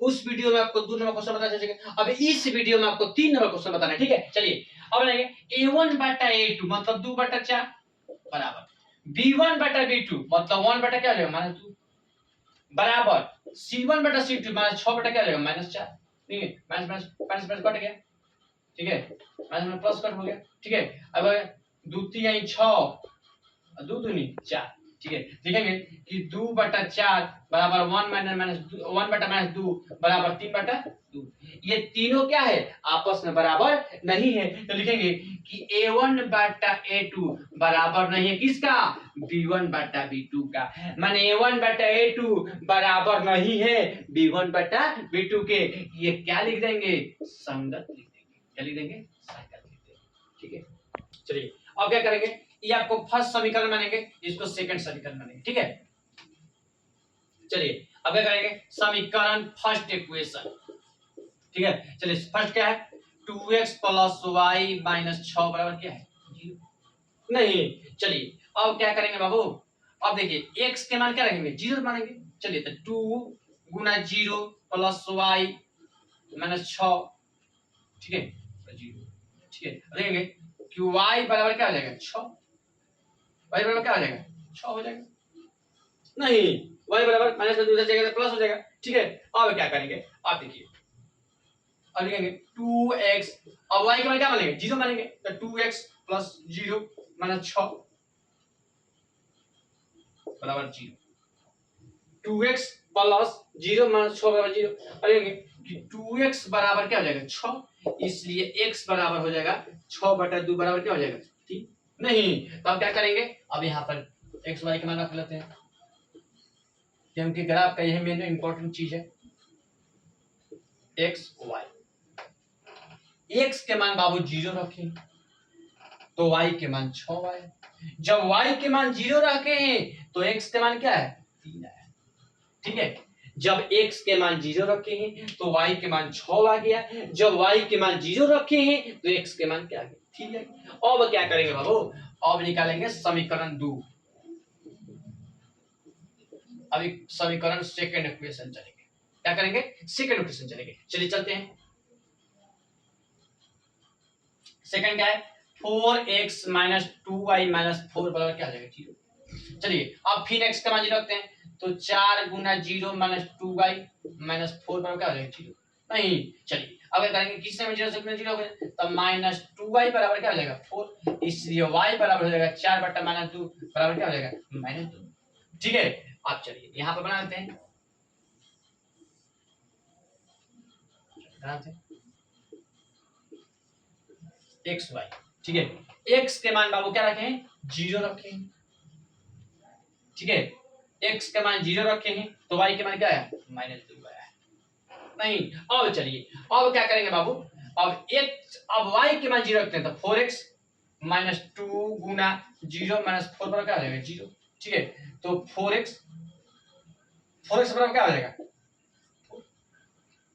उस वीडियो में आपको 2 नंबर क्वेश्चन बताना चाहिए। अब इस वीडियो में आपको 3 नंबर क्वेश्चन बताना है, ठीक है। चलिए अब बनाएंगे a1 बटा a2 मतलब 2 बटा 4 बराबर b1 बटा b2 मतलब 1 बटा क्या हो जाएगा -2 बराबर c1 बटा c2 -6 बटा क्या हो जाएगा -4। ठीक है, माइनस माइनस माइनस कट गया, ठीक है, माइनस में प्लस कट हो गया, ठीक है। अब 2 3 6 2 दूनी 4, ठीक है। लिखेंगे कि 2 बटा 4 बराबर 1 बटा -2 बराबर 3 बटा 2। ये तीनों क्या है आपस में बराबर नहीं है, तो लिखेंगे कि a1 बटा a2 बराबर नहीं है किसका b1 बटा b2 का, माने a1 बटा a2 बराबर नहीं है b1 बटा b2 के। ये क्या लिख देंगे संगत लिख देंगे, क्या लिख देंगे संगत लिख देंगे, ठीक है। चलिए अब क्या करेंगे, ये आपको फर्स्ट समीकरण मानेंगे, इसको सेकंड समीकरण मानेंगे, ठीक है। चलिए अब क्या करेंगे समीकरण फर्स्ट इक्वेशन, ठीक है। चलिए फर्स्ट क्या है 2x + y - 6 बराबर क्या है 0 नहीं। चलिए अब क्या करेंगे बाबू, अब देखिए x के मान क्या रखेंगे 0 मानेंगे। चलिए तो 2 गुना 0 + y - 6, ठीक है 0, ठीक है। देखेंगे कि y बराबर क्या हो जाएगा 6, y बराबर क्या हो जाएगा 6 हो जाएगा नहीं, y बराबर माइनस में उधर जाएगा तो प्लस हो जाएगा, ठीक है। अब क्या करेंगे आप देखिए, अब लिखेंगे 2x, अब y के मान क्या मानेंगे 0 मानेंगे, तो 2x + 0 - 6 बराबर 0, 2x + 0 - 6 बराबर 0। अब लिखेंगे कि 2x बराबर क्या हो जाएगा 6, इसलिए x बराबर हो जाएगा 6 बटा 2 बराबर क्या हो जाएगा 3 नहीं। तो अब क्या करेंगे, अब यहाँ पर x y के मान रख लेते हैं, क्योंकि ग्राफ का यही मेन इंपॉर्टेंट चीज है x y। x के मान बाबू 0 रखें तो y के मान 6 आए, जब y के मान 0 रखे हैं तो x के मान क्या है 3 आया, ठीक है। जब x के मान 0 रखे हैं तो y के मान 6 आ गया, जब y के मान 0 रखे हैं तो x के मान क्या आ गया 3 आ गया। अब क्या करेंगे बाबू, अब निकालेंगे समीकरण 2, अभी समीकरण सेकंड इक्वेशन चलेंगे, क्या करेंगे सेकंड इक्वेशन चलेंगे। चलिए चलते हैं, सेकंड क्या है 4x - 2y - 4 बराबर क्या आ जाएगा 0। चलिए अब फिर x का मान 0 रखते हैं तो 4 गुना 0 - 2y - 4 बराबर क्या आ जाएगा 0 नहीं। चलिए अब क्या करेंगे किससे में 0 से 0 हो गया तो -2y बराबर क्या हो जाएगा 4, इसलिए y बराबर हो जाएगा 4 बटा -2 बराबर क्या हो जाएगा -2, ठीक है। अब चलिए यहाँ पर बना लेते हैं, एक्स वाई, ठीक है। x के मान बाबू क्या रखे हैं 0 रखे हैं, ठीक है। x के मान 0 रखे हैं तो y के मान क्या है -2 आया नहीं। अब चलिए अब क्या करेंगे बाबू, अब अब y के मान 0 रखते हैं तो 4x - 2 गुना 0 - 4 बराबर क्या आ जाएगा 0, ठीक है। तो 4x बराबर क्या आ जाएगा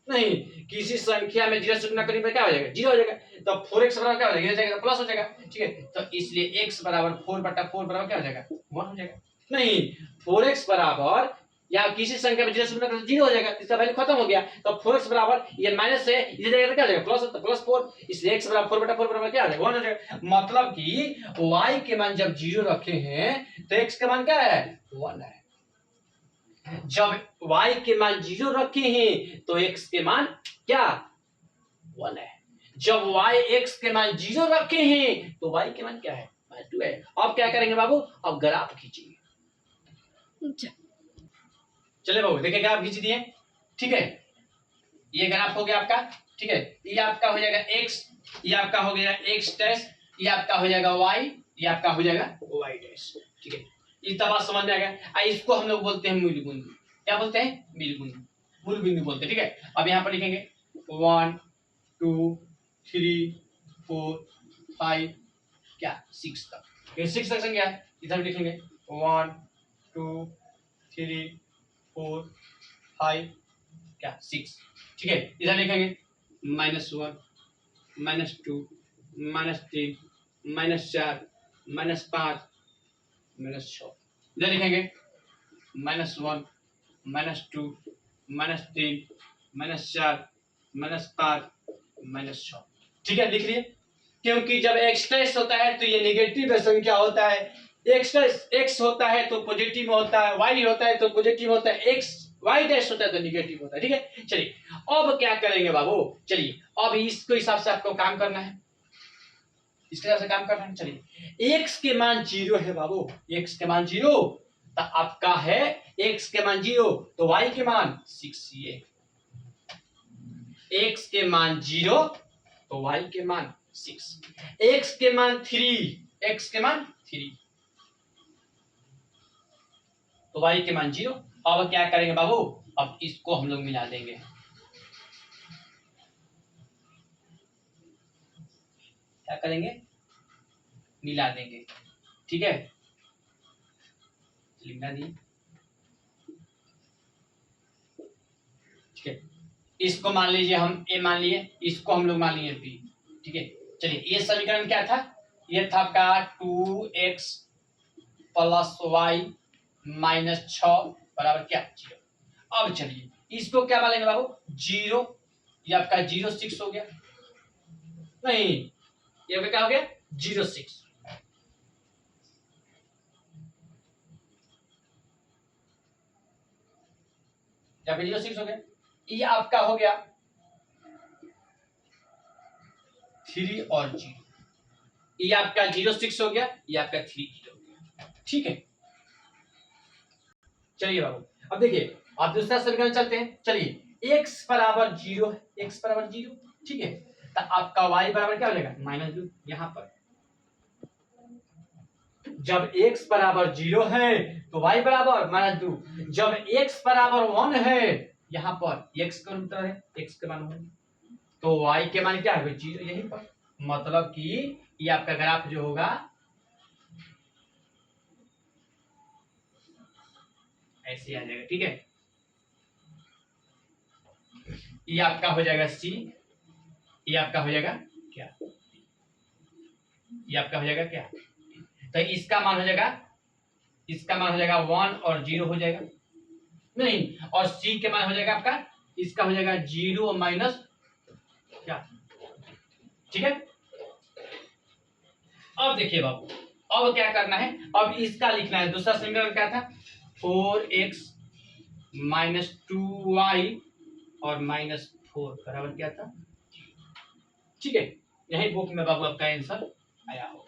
नहीं, किसी संख्या में 0 से गुना करने पर क्या हो जाएगा 0 हो जाएगा, तो 4x बराबर क्या हो जाएगा जाएगा प्लस हो जाएगा, ठीक है। तो इसलिए x बराबर 4 बटा 4 बराबर क्या हो जाएगा 1 हो जाएगा नहीं। 4x बराबर या किसी संख्या में 0 से गुना करने 0 हो जाएगा, इसका वैल्यू खत्म हो गया, तो 4x बराबर ये माइनस से इधर जाएगा तो क्या हो जाएगा प्लस, तो +4, इसलिए x बराबर 4 बटा 4 बराबर क्या आ जाएगा 1 हो जाएगा। मतलब कि y के मान जब 0 रखे हैं तो x का मान क्या है 1 है, जब y के मान 0 रखे हैं तो x के मान क्या 1 है, जब y x के मान 0 रखे हैं तो y के मान क्या है 2 है। अब क्या करेंगे बाबू, अब ग्राफ खींचिए, चले बाबू देखिए ग्राफ खींच दिए, ठीक है। ये ग्राफ हो गया आपका, ठीक है। ये आपका हो जाएगा x, ये आपका हो गया x डैश, ये आपका हो जाएगा y, ये आपका हो जाएगा y डैश, ठीक है। इतना बात समझ में आ गया। इसको हम लोग बोलते हैं मूल बिंदु, क्या बोलते हैं मूल बिंदु बोलते हैं, ठीक है। अब यहाँ पर लिखेंगे 1 2 3 4 5 क्या 6 तक, ये 6 तक संख्या है, इधर लिखेंगे 1 2 3 4 5 क्या 6, ठीक है। इधर लिखेंगे -1 -2 -3 -4 -5 -6, इधर लिखेंगे -1 -2 -3 -4 -5 -6। ठीक है, लिख लिए। क्योंकि जब x डैश होता है तो ये नेगेटिव संख्या होता है, x होता है तो पॉजिटिव में होता है, y होता है तो पॉजिटिव होता है, y डैश होता है तो नेगेटिव होता है। ठीक है, चलिए अब क्या करेंगे बाबू, चलिए अब इसको हिसाब से आपको काम करना है, इसके हिसाब से काम करना है। चलिए x के मान 0 है बाबू, x के मान 0 तो आपका है, x के मान 0 तो y के मान 6 ये, x के मान 0 तो y के मान 6, x के मान 3, x के मान 3 तो y के मान 0। अब क्या करेंगे बाबू, अब इसको हम लोग मिला देंगे, क्या करेंगे, मिला देंगे। ठीक है, मिला दिए। ठीक है, इसको मान लीजिए हम a मान लिए, इसको हम लोग मान लिए b। ठीक है, चलिए ये समीकरण क्या था, ये था आपका 2x प्लस y माइनस 6 बराबर क्या 0। अब चलिए इसको क्या मानेंगे बाबू, 0, ये आपका 0,6 हो गया, नहीं ये क्या हो गया 0,6, यहाँ पे 0,6 हो गया, ये आपका हो गया 3 और 0, ये आपका 0,6 हो गया, ये आपका 3 हो गया। ठीक है, चलिए बाबू अब देखिए आप दूसरा समीकरण चलते हैं। चलिए x बराबर 0 है, x बराबर 0। ठीक है, तो आपका y बराबर क्या हो जाएगा -2। यहाँ पर जब x बराबर 0 है तो y बराबर -2, जब x बराबर 1 है यहाँ पर x का उत्तर है, x के मान 1 तो y के मान क्या है 0 यहीं पर, मतलब कि ये आपका ग्राफ जो होगा ऐसे आ जाएगा। ठीक है, ये आपका हो जाएगा C, ये आपका हो जाएगा क्या, ये आपका हो जाएगा क्या, तो इसका मान हो जाएगा, इसका मान हो जाएगा 1 और 0 हो जाएगा, नहीं और C के मान हो जाएगा आपका, इसका हो जाएगा 0 माइनस क्या। ठीक है, अब देखिए बाबू अब क्या करना है, अब इसका लिखना है, दूसरा समीकरण क्या था 4x माइनस 2y और -4 बराबर क्या था। ठीक है, यही बुक में बाबू आपका आंसर आया होगा।